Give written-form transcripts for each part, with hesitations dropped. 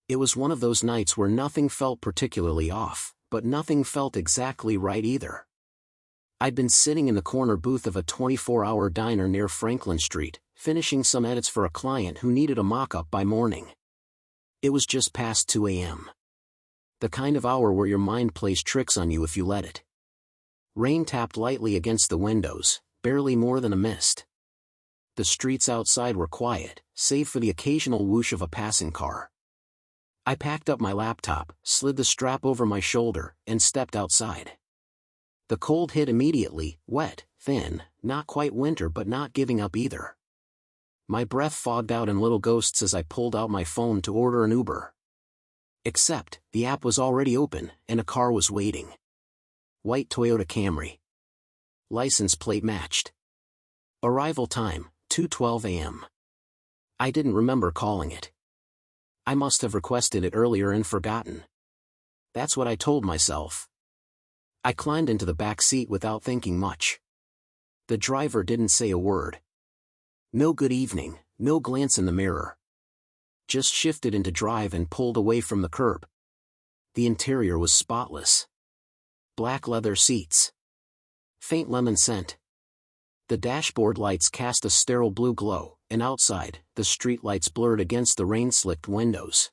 It was one of those nights where nothing felt particularly off, but nothing felt exactly right either. I'd been sitting in the corner booth of a 24-hour diner near Franklin Street, finishing some edits for a client who needed a mock-up by morning. It was just past 2 a.m. The kind of hour where your mind plays tricks on you if you let it. Rain tapped lightly against the windows, barely more than a mist. The streets outside were quiet, save for the occasional whoosh of a passing car. I packed up my laptop, slid the strap over my shoulder, and stepped outside. The cold hit immediately, wet, thin, not quite winter but not giving up either. My breath fogged out in little ghosts as I pulled out my phone to order an Uber. Except, the app was already open, and a car was waiting. White Toyota Camry. License plate matched. Arrival time, 2:12 a.m. I didn't remember calling it. I must have requested it earlier and forgotten. That's what I told myself. I climbed into the back seat without thinking much. The driver didn't say a word. No good evening, no glance in the mirror. Just shifted into drive and pulled away from the curb. The interior was spotless. Black leather seats. Faint lemon scent. The dashboard lights cast a sterile blue glow, and outside, the street lights blurred against the rain-slicked windows.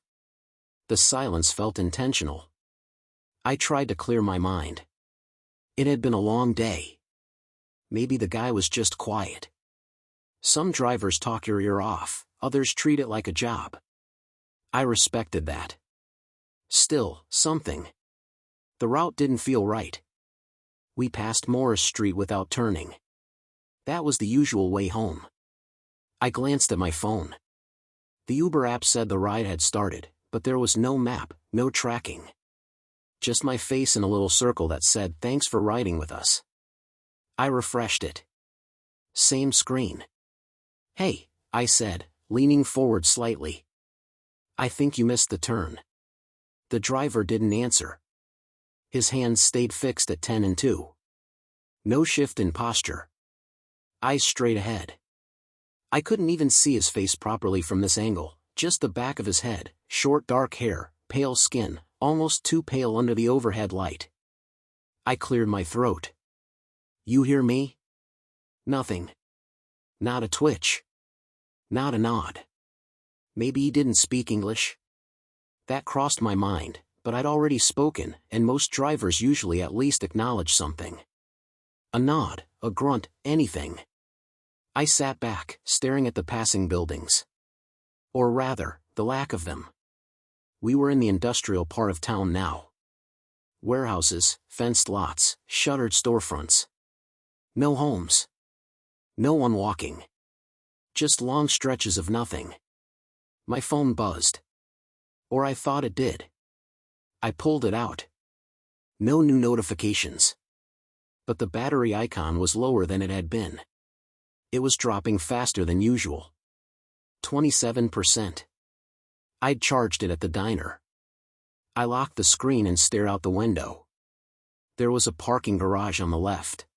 The silence felt intentional. I tried to clear my mind. It had been a long day. Maybe the guy was just quiet. Some drivers talk your ear off, others treat it like a job. I respected that. Still, something. The route didn't feel right. We passed Morris Street without turning. That was the usual way home. I glanced at my phone. The Uber app said the ride had started, but there was no map, no tracking. Just my face in a little circle that said, "Thanks for riding with us." I refreshed it. Same screen. "Hey," I said, leaning forward slightly. "I think you missed the turn." The driver didn't answer. His hands stayed fixed at 10 and 2. No shift in posture. Eyes straight ahead. I couldn't even see his face properly from this angle, just the back of his head, short dark hair, pale skin, almost too pale under the overhead light. I cleared my throat. "You hear me?" Nothing. Not a twitch. Not a nod. Maybe he didn't speak English? That crossed my mind, but I'd already spoken, and most drivers usually at least acknowledge something. A nod, a grunt, anything. I sat back, staring at the passing buildings. Or rather, the lack of them. We were in the industrial part of town now. Warehouses, fenced lots, shuttered storefronts. No homes. No one walking. Just long stretches of nothing. My phone buzzed. Or I thought it did. I pulled it out. No new notifications. But the battery icon was lower than it had been. It was dropping faster than usual. 27%. I'd charged it at the diner. I locked the screen and stared out the window. There was a parking garage on the left.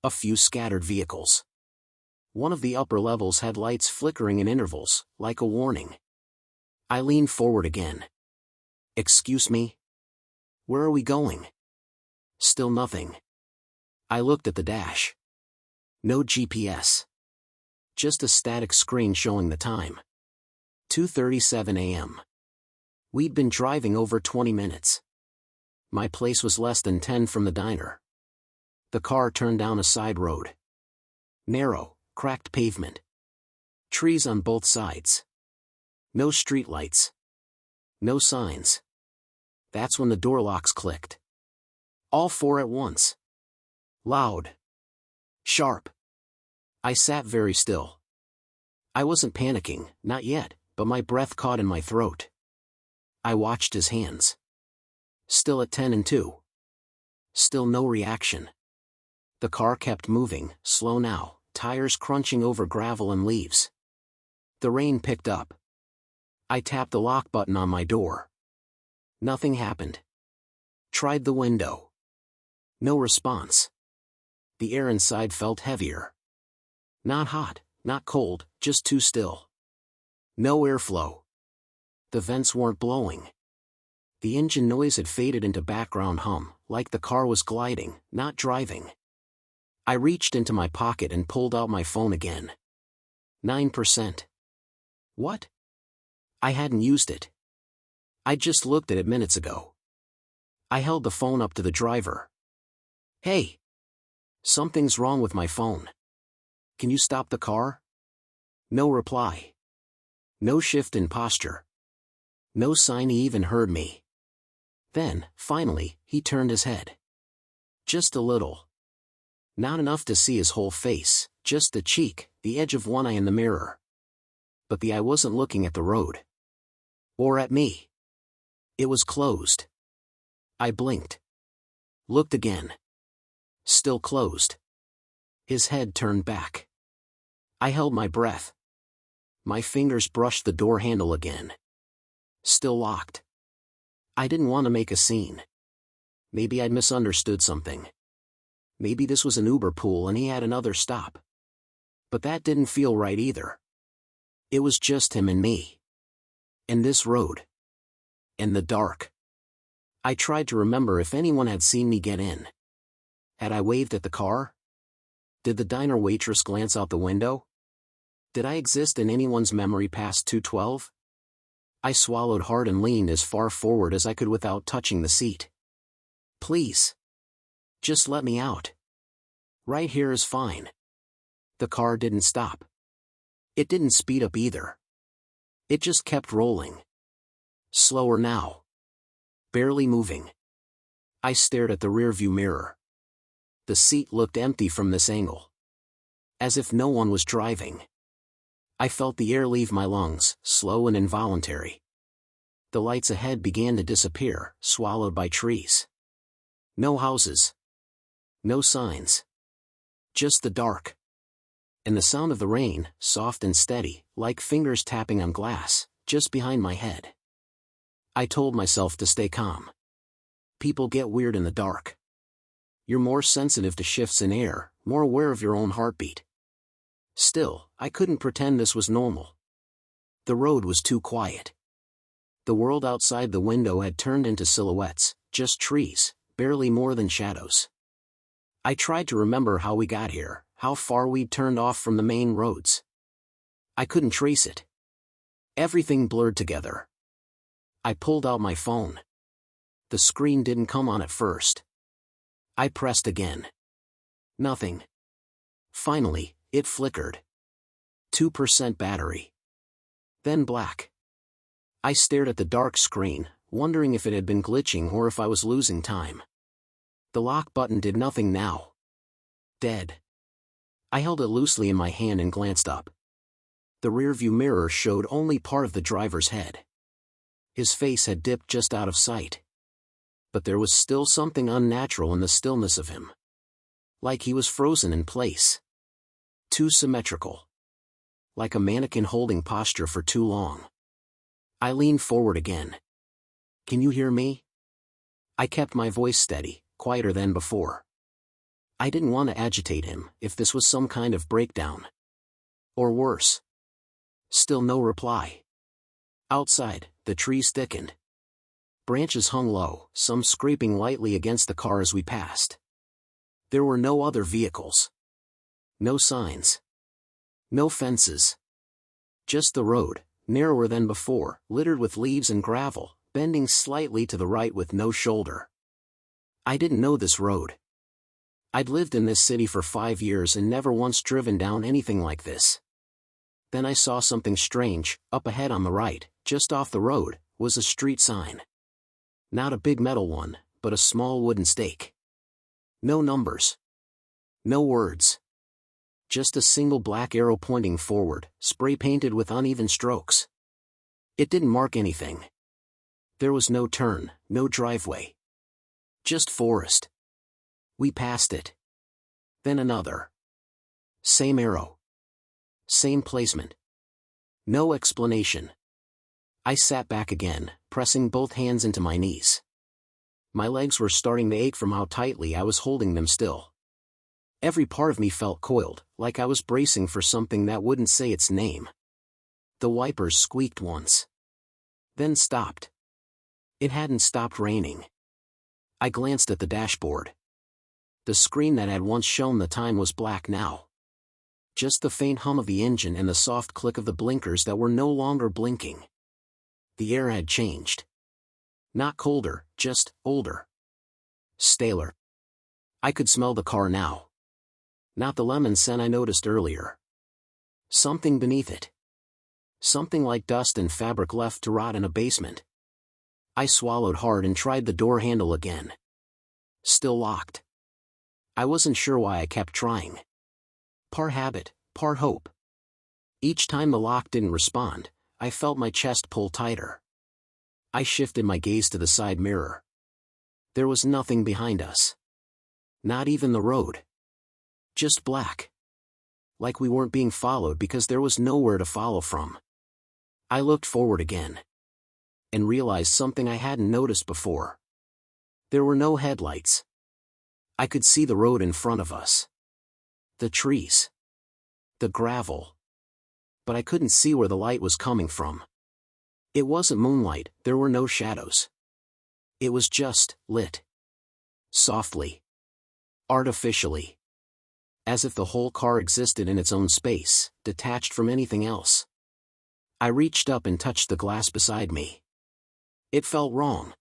A few scattered vehicles. One of the upper levels had lights flickering in intervals, like a warning. I leaned forward again. "Excuse me? Where are we going?" Still nothing. I looked at the dash. No GPS. Just a static screen showing the time. 2:37 a.m. We'd been driving over 20 minutes. My place was less than 10 from the diner. The car turned down a side road. Narrow, cracked pavement. Trees on both sides. No streetlights. No signs. That's when the door locks clicked. All four at once. Loud. Sharp. I sat very still. I wasn't panicking, not yet, but my breath caught in my throat. I watched his hands. Still at 10 and 2. Still no reaction. The car kept moving, slow now, tires crunching over gravel and leaves. The rain picked up. I tapped the lock button on my door. Nothing happened. Tried the window. No response. The air inside felt heavier. Not hot, not cold, just too still. No airflow. The vents weren't blowing. The engine noise had faded into background hum, like the car was gliding, not driving. I reached into my pocket and pulled out my phone again. 9%. What? I hadn't used it. I'd just looked at it minutes ago. I held the phone up to the driver. Hey! Something's wrong with my phone. Can you stop the car? No reply. No shift in posture. No sign he even heard me. Then, finally, he turned his head. Just a little. Not enough to see his whole face, just the cheek, the edge of one eye in the mirror. But the eye wasn't looking at the road. Or at me. It was closed. I blinked. Looked again. Still closed. His head turned back. I held my breath. My fingers brushed the door handle again. Still locked. I didn't want to make a scene. Maybe I'd misunderstood something. Maybe this was an Uber pool and he had another stop. But that didn't feel right either. It was just him and me. And this road. And the dark. I tried to remember if anyone had seen me get in. Had I waved at the car? Did the diner waitress glance out the window? Did I exist in anyone's memory past 2:12? I swallowed hard and leaned as far forward as I could without touching the seat. Please. Just let me out. Right here is fine. The car didn't stop. It didn't speed up either. It just kept rolling. Slower now. Barely moving. I stared at the rearview mirror. The seat looked empty from this angle. As if no one was driving. I felt the air leave my lungs, slow and involuntary. The lights ahead began to disappear, swallowed by trees. No houses. No signs. Just the dark. And the sound of the rain, soft and steady, like fingers tapping on glass, just behind my head. I told myself to stay calm. People get weird in the dark. You're more sensitive to shifts in air, more aware of your own heartbeat. Still, I couldn't pretend this was normal. The road was too quiet. The world outside the window had turned into silhouettes, just trees, barely more than shadows. I tried to remember how we got here, how far we'd turned off from the main roads. I couldn't trace it. Everything blurred together. I pulled out my phone. The screen didn't come on at first. I pressed again. Nothing. Finally, it flickered. 2% battery. Then black. I stared at the dark screen, wondering if it had been glitching or if I was losing time. The lock button did nothing now. Dead. I held it loosely in my hand and glanced up. The rearview mirror showed only part of the driver's head. His face had dipped just out of sight. But there was still something unnatural in the stillness of him. Like he was frozen in place. Too symmetrical. Like a mannequin holding posture for too long. I leaned forward again. Can you hear me? I kept my voice steady, quieter than before. I didn't want to agitate him, if this was some kind of breakdown. Or worse. Still no reply. Outside, the trees thickened. Branches hung low, some scraping lightly against the car as we passed. There were no other vehicles. No signs. No fences. Just the road, narrower than before, littered with leaves and gravel, bending slightly to the right with no shoulder. I didn't know this road. I'd lived in this city for 5 years and never once driven down anything like this. Then I saw something strange. Up ahead on the right, just off the road, was a street sign. Not a big metal one, but a small wooden stake. No numbers. No words. Just a single black arrow pointing forward, spray-painted with uneven strokes. It didn't mark anything. There was no turn, no driveway. Just forest. We passed it. Then another. Same arrow. Same placement. No explanation. I sat back again, pressing both hands into my knees. My legs were starting to ache from how tightly I was holding them still. Every part of me felt coiled, like I was bracing for something that wouldn't say its name. The wipers squeaked once. then stopped. It hadn't stopped raining. I glanced at the dashboard. The screen that had once shown the time was black now. Just the faint hum of the engine and the soft click of the blinkers that were no longer blinking. The air had changed. Not colder, just older. Staler. I could smell the car now. Not the lemon scent I noticed earlier. Something beneath it. Something like dust and fabric left to rot in a basement. I swallowed hard and tried the door handle again. Still locked. I wasn't sure why I kept trying. Part habit, part hope. Each time the lock didn't respond, I felt my chest pull tighter. I shifted my gaze to the side mirror. There was nothing behind us. Not even the road. Just black. Like we weren't being followed because there was nowhere to follow from. I looked forward again. And realized something I hadn't noticed before. There were no headlights. I could see the road in front of us. The trees. The gravel. But I couldn't see where the light was coming from. It wasn't moonlight, there were no shadows. It was just lit. Softly. Artificially. As if the whole car existed in its own space, detached from anything else. I reached up and touched the glass beside me. It felt wrong.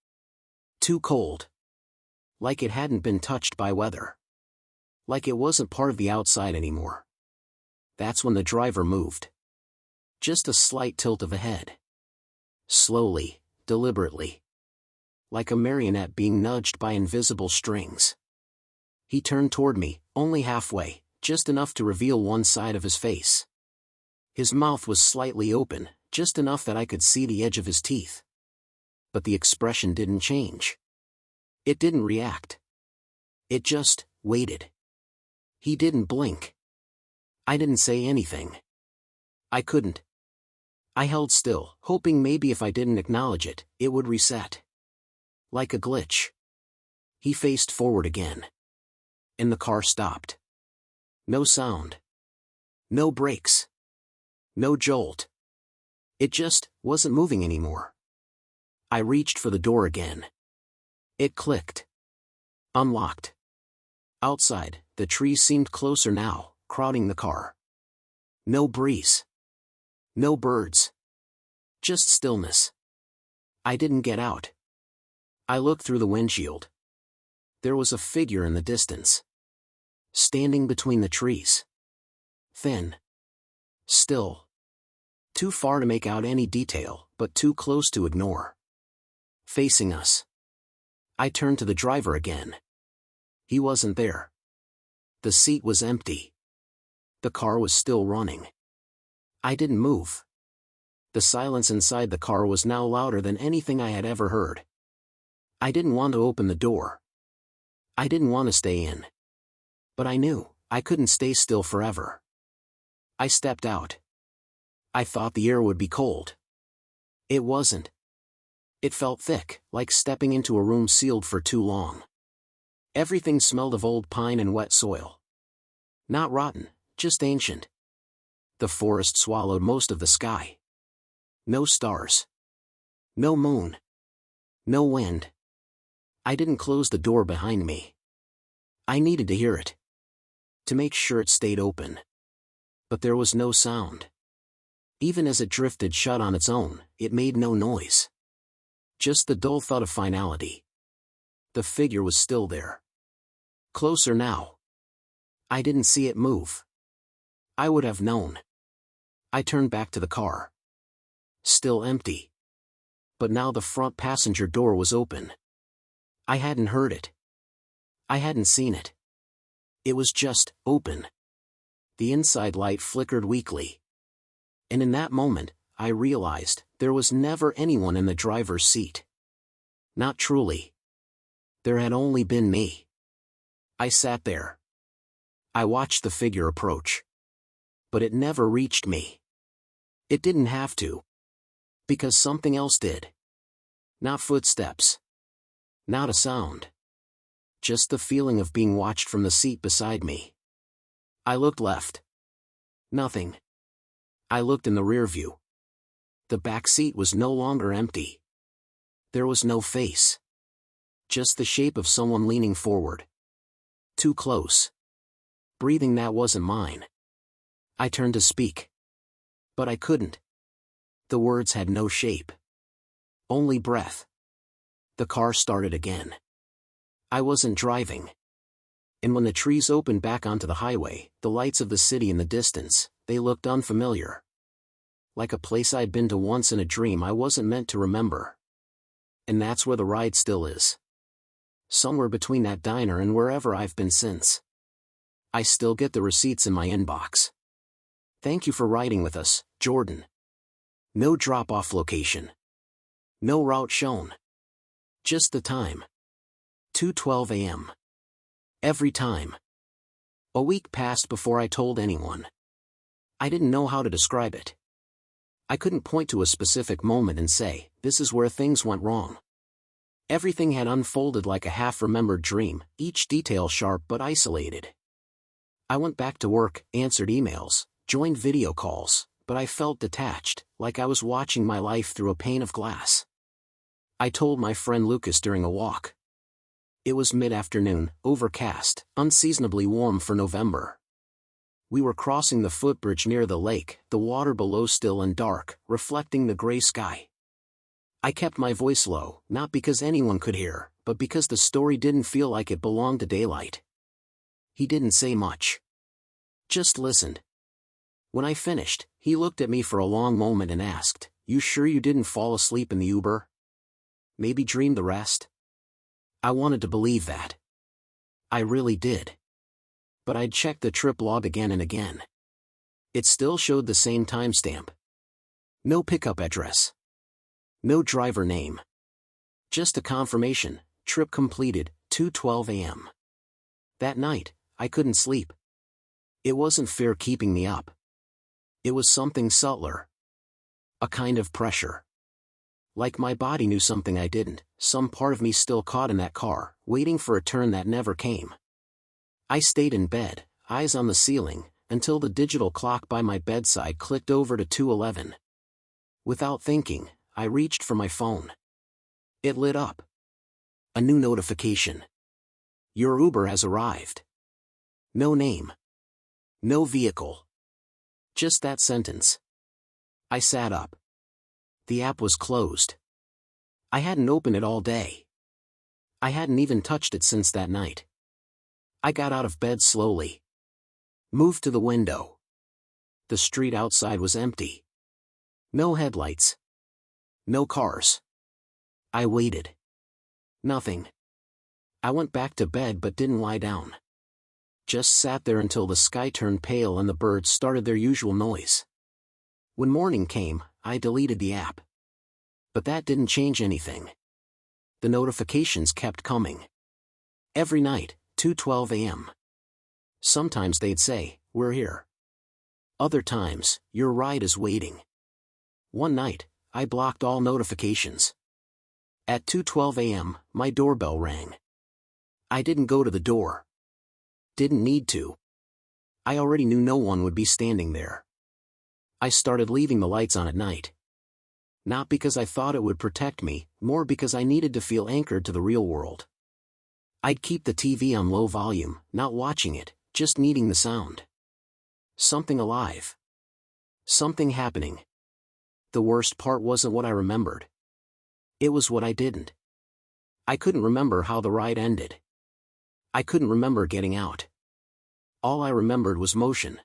Too cold. Like it hadn't been touched by weather. Like it wasn't part of the outside anymore. That's when the driver moved. Just a slight tilt of the head. Slowly, deliberately. Like a marionette being nudged by invisible strings. He turned toward me, only halfway, just enough to reveal one side of his face. His mouth was slightly open, just enough that I could see the edge of his teeth. But the expression didn't change. It didn't react. It just waited. He didn't blink. I didn't say anything. I couldn't. I held still, hoping maybe if I didn't acknowledge it, it would reset. Like a glitch. He faced forward again. And the car stopped. No sound. No brakes. No jolt. It just wasn't moving anymore. I reached for the door again. It clicked. Unlocked. Outside, the trees seemed closer now, crowding the car. No breeze. No birds. Just stillness. I didn't get out. I looked through the windshield. There was a figure in the distance. Standing between the trees. Thin. Still. Too far to make out any detail, but too close to ignore. Facing us. I turned to the driver again. He wasn't there. The seat was empty. The car was still running. I didn't move. The silence inside the car was now louder than anything I had ever heard. I didn't want to open the door. I didn't want to stay in. But I knew, I couldn't stay still forever. I stepped out. I thought the air would be cold. It wasn't. It felt thick, like stepping into a room sealed for too long. Everything smelled of old pine and wet soil. Not rotten, just ancient. The forest swallowed most of the sky. No stars. No moon. No wind. I didn't close the door behind me. I needed to hear it. To make sure it stayed open. But there was no sound. Even as it drifted shut on its own, it made no noise. Just the dull thud of finality. The figure was still there. Closer now. I didn't see it move. I would have known. I turned back to the car. Still empty. But now the front passenger door was open. I hadn't heard it. I hadn't seen it. It was just open. The inside light flickered weakly. And in that moment, I realized there was never anyone in the driver's seat. Not truly. There had only been me. I sat there. I watched the figure approach. But it never reached me. It didn't have to. Because something else did. Not footsteps. Not a sound. Just the feeling of being watched from the seat beside me. I looked left. Nothing. I looked in the rear view. The back seat was no longer empty. There was no face. Just the shape of someone leaning forward. Too close. Breathing that wasn't mine. I turned to speak. But I couldn't. The words had no shape. Only breath. The car started again. I wasn't driving. And when the trees opened back onto the highway, the lights of the city in the distance, they looked unfamiliar. Like a place I'd been to once in a dream I wasn't meant to remember. And that's where the ride still is. Somewhere between that diner and wherever I've been since. I still get the receipts in my inbox. Thank you for riding with us, Jordan. No drop-off location. No route shown. Just the time. 2:12 a.m. Every time. A week passed before I told anyone. I didn't know how to describe it. I couldn't point to a specific moment and say, this is where things went wrong. Everything had unfolded like a half-remembered dream, each detail sharp but isolated. I went back to work, answered emails, joined video calls, but I felt detached, like I was watching my life through a pane of glass. I told my friend Lucas during a walk. It was mid-afternoon, overcast, unseasonably warm for November. We were crossing the footbridge near the lake, the water below still and dark, reflecting the gray sky. I kept my voice low, not because anyone could hear, but because the story didn't feel like it belonged to daylight. He didn't say much. Just listened. When I finished, he looked at me for a long moment and asked, "You sure you didn't fall asleep in the Uber? Maybe dream the rest?" I wanted to believe that. I really did. But I'd checked the trip log again and again. It still showed the same timestamp. No pickup address. No driver name. Just a confirmation, trip completed, 2:12 a.m. That night, I couldn't sleep. It wasn't fear keeping me up. It was something subtler. A kind of pressure. Like my body knew something I didn't, some part of me still caught in that car, waiting for a turn that never came. I stayed in bed, eyes on the ceiling, until the digital clock by my bedside clicked over to 2:11. Without thinking, I reached for my phone. It lit up. A new notification. Your Uber has arrived. No name. No vehicle. Just that sentence. I sat up. The app was closed. I hadn't opened it all day. I hadn't even touched it since that night. I got out of bed slowly. Moved to the window. The street outside was empty. No headlights. No cars. I waited. Nothing. I went back to bed but didn't lie down. Just sat there until the sky turned pale and the birds started their usual noise. When morning came, I deleted the app. But that didn't change anything. The notifications kept coming. Every night, 2:12 a.m. Sometimes they'd say, "We're here." Other times, "Your ride is waiting." One night, I blocked all notifications. At 2:12 a.m., my doorbell rang. I didn't go to the door. Didn't need to. I already knew no one would be standing there. I started leaving the lights on at night. Not because I thought it would protect me, more because I needed to feel anchored to the real world. I'd keep the TV on low volume, not watching it, just needing the sound. Something alive. Something happening. The worst part wasn't what I remembered. It was what I didn't. I couldn't remember how the ride ended. I couldn't remember getting out. All I remembered was motion.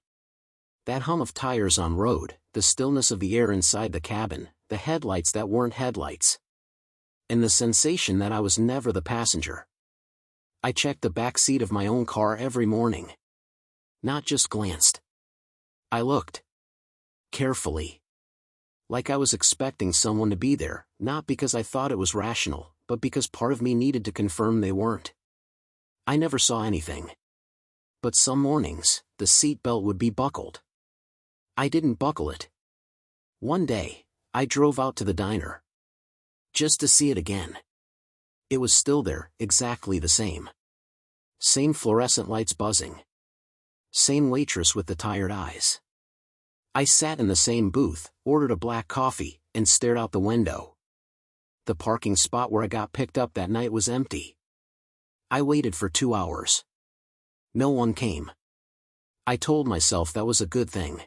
That hum of tires on road, the stillness of the air inside the cabin, the headlights that weren't headlights. And the sensation that I was never the passenger. I checked the back seat of my own car every morning. Not just glanced. I looked. Carefully. Like I was expecting someone to be there, not because I thought it was rational, but because part of me needed to confirm they weren't. I never saw anything. But some mornings, the seat belt would be buckled. I didn't buckle it. One day, I drove out to the diner. Just to see it again. It was still there, exactly the same. Same fluorescent lights buzzing. Same waitress with the tired eyes. I sat in the same booth, ordered a black coffee, and stared out the window. The parking spot where I got picked up that night was empty. I waited for 2 hours. No one came. I told myself that was a good thing.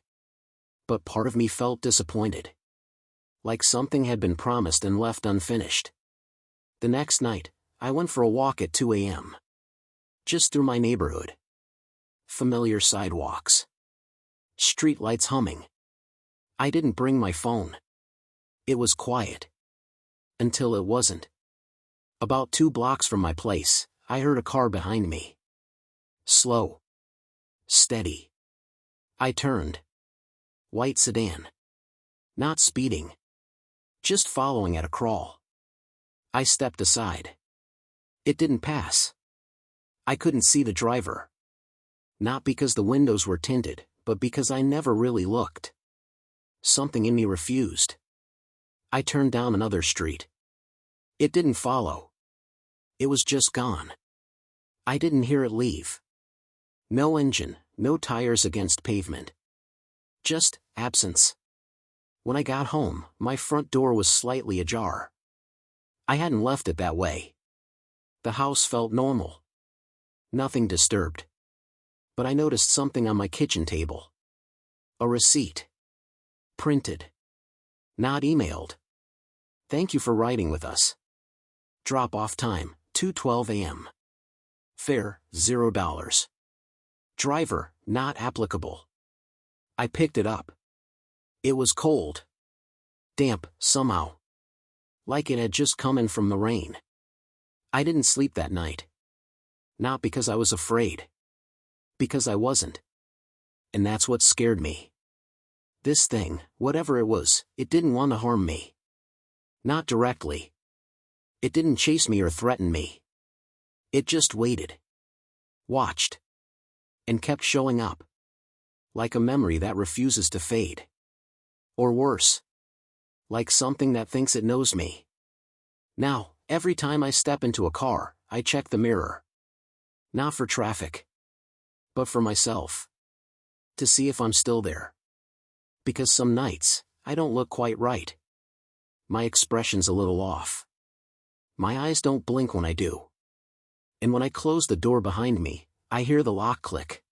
But part of me felt disappointed. Like something had been promised and left unfinished. The next night, I went for a walk at 2 a.m. Just through my neighborhood. Familiar sidewalks. Street lights humming. I didn't bring my phone. It was quiet. Until it wasn't. About 2 blocks from my place, I heard a car behind me. Slow. Steady. I turned. White sedan. Not speeding. Just following at a crawl. I stepped aside. It didn't pass. I couldn't see the driver. Not because the windows were tinted, but because I never really looked. Something in me refused. I turned down another street. It didn't follow. It was just gone. I didn't hear it leave. No engine, no tires against pavement. Just absence. When I got home, my front door was slightly ajar. I hadn't left it that way. The house felt normal. Nothing disturbed. But I noticed something on my kitchen table. A receipt. Printed. Not emailed. Thank you for riding with us. Drop-off time, 2:12 a.m. Fare, $0. Driver, not applicable. I picked it up. It was cold. Damp, somehow. Like it had just come in from the rain. I didn't sleep that night. Not because I was afraid. Because I wasn't. And that's what scared me. This thing, whatever it was, it didn't want to harm me. Not directly. It didn't chase me or threaten me. It just waited. Watched. And kept showing up. Like a memory that refuses to fade. Or worse. Like something that thinks it knows me. Now, every time I step into a car, I check the mirror. Not for traffic. But for myself. To see if I'm still there. Because some nights, I don't look quite right. My expression's a little off. My eyes don't blink when I do. And when I close the door behind me, I hear the lock click.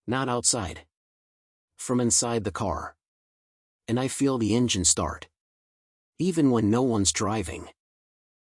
Not outside. From inside the car. And I feel the engine start. Even when no one's driving.